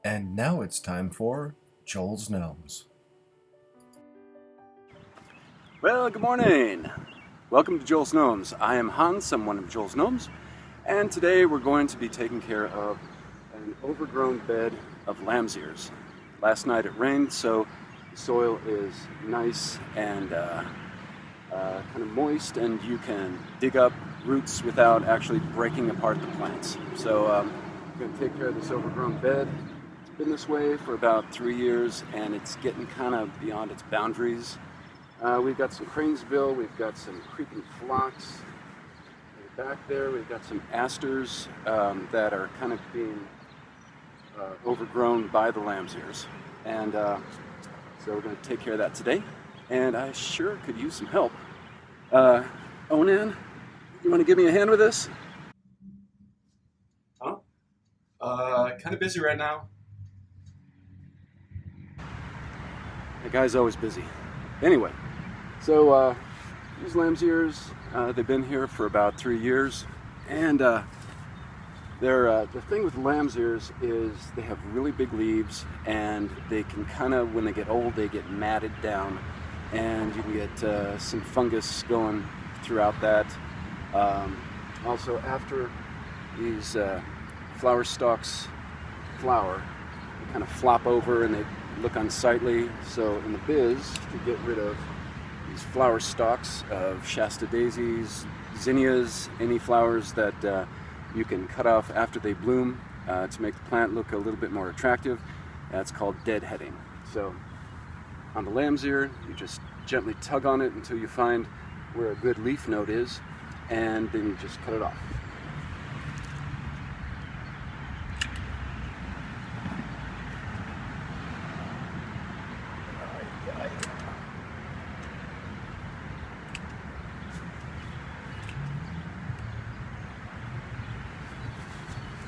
And now it's time for Joel's Gnomes. Well, good morning. Welcome to Joel's Gnomes. I am Hans, I'm one of Joel's Gnomes, and today we're going to be taking care of an overgrown bed of lambsears. Last night it rained, so the soil is nice and kind of moist, and you can dig up roots without actually breaking apart the plants. So we're going to take care of this overgrown bed. It's been this way for about 3 years, and it's getting kind of beyond its boundaries. We've got some cranesbill, we've got some creeping phlox. Back there we've got some asters that are kind of being overgrown by the lambsears. And so we're going to take care of that today. And I sure could use some help. Onan, you want to give me a hand with this? Huh? Kind of busy right now. The guy's always busy. Anyway, so these lambsears, they've been here for about 3 years, and the thing with lambsears is they have really big leaves, and they can kind of, when they get old, they get matted down, and you can get some fungus going throughout that. Also, after these flower stalks flower, they kind of flop over and they look unsightly. So in the biz, to get rid of these flower stalks of Shasta daisies, zinnias, any flowers that you can cut off after they bloom to make the plant look a little bit more attractive, that's called deadheading. So on the lambsear, you just gently tug on it until you find where a good leaf node is, and then you just cut it off.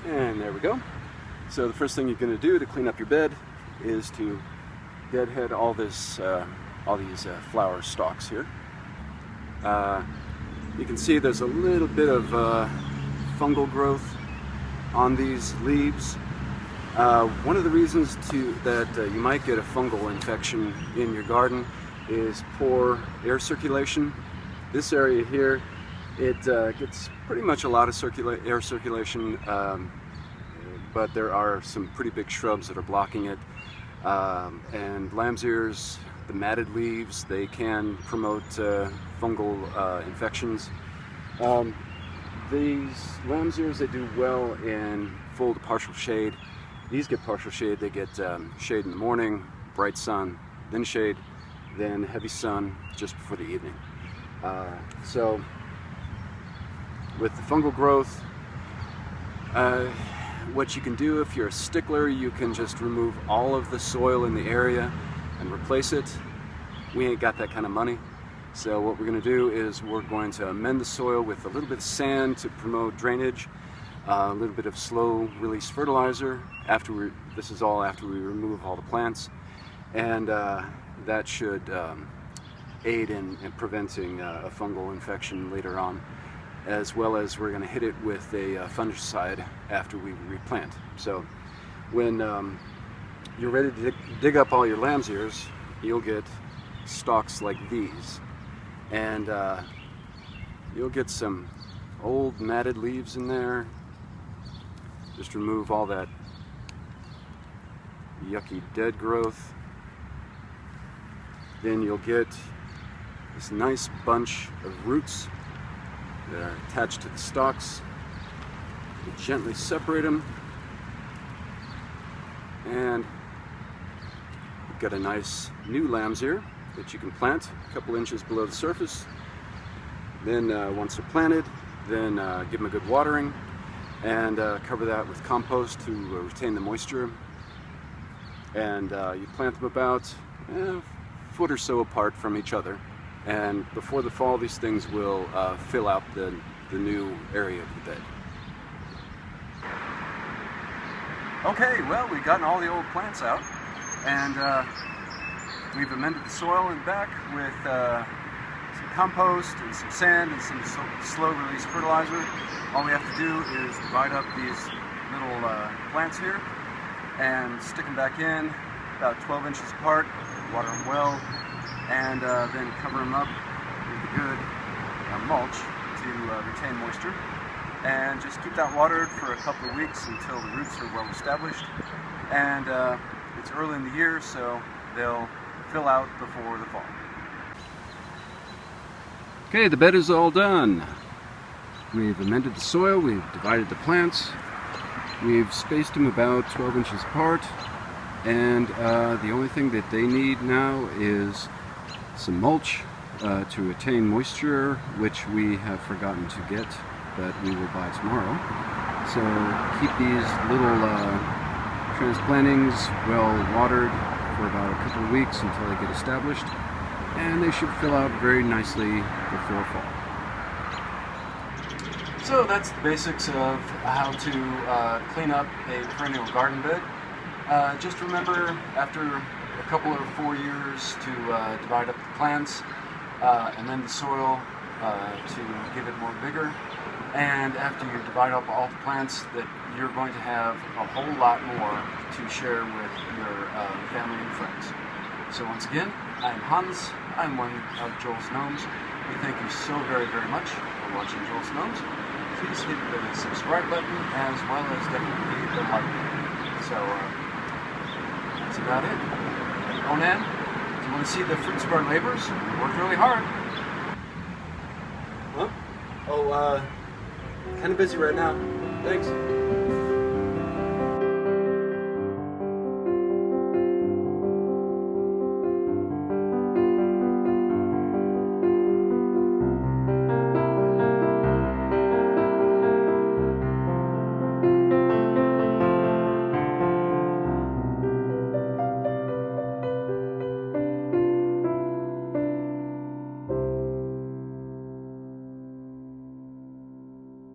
And there we go. So the first thing you're going to do to clean up your bed is to deadhead all these flower stalks here. You can see there's a little bit of fungal growth on these leaves. One of the reasons that you might get a fungal infection in your garden is poor air circulation. This area here, it gets pretty much a lot of air circulation, but there are some pretty big shrubs that are blocking it. And lambsears, the matted leaves, they can promote fungal infections. These lambsears, they do well in full to partial shade. These get partial shade, they get shade in the morning, bright sun, then shade, then heavy sun just before the evening. So with the fungal growth, what you can do if you're a stickler, you can just remove all of the soil in the area and replace it. We ain't got that kind of money. So what we're going to do is we're going to amend the soil with a little bit of sand to promote drainage, a little bit of slow release fertilizer. This is all after we remove all the plants, and that should aid in preventing a fungal infection later on, as well as we're going to hit it with a fungicide after we replant. So when you're ready to dig up all your lambsears, you'll get stalks like these, and you'll get some old matted leaves in there. Just remove all that yucky dead growth. Then you'll get this nice bunch of roots that are attached to the stalks. You gently separate them, and you've got a nice new lambsear that you can plant a couple inches below the surface. Then once they're planted, then give them a good watering, and cover that with compost to retain the moisture. And you plant them about a foot or so apart from each other. And before the fall, these things will fill out the new area of the bed. Okay, well, we've gotten all the old plants out, and we've amended the soil in the back with some compost and some sand and some slow-release fertilizer. All we have to do is divide up these little plants here and stick them back in about 12 inches apart, water them well, and then cover them up with a good mulch to retain moisture. And just keep that watered for a couple of weeks until the roots are well established. And it's early in the year, so they'll fill out before the fall. Okay, the bed is all done. We've amended the soil, we've divided the plants, we've spaced them about 12 inches apart, and the only thing that they need now is some mulch to retain moisture, which we have forgotten to get, but we will buy tomorrow. So keep these little transplantings well watered for about a couple of weeks until they get established, and they should fill out very nicely before fall. So that's the basics of how to clean up a perennial garden bed. Just remember, after a couple or 4 years, to divide up the plants and then the soil to give it more vigor. And after you divide up all the plants, that you're going to have a whole lot more to share with your family and friends. So once again, I'm Hans. I'm one of Joel's Gnomes. We thank you so very, very much for watching Joel's Gnomes. Please hit the subscribe button as well as definitely the like button. So that's about it. Onan, do you want to see the fruits of our labors? We worked really hard. Huh? Oh, kind of busy right now. Thanks.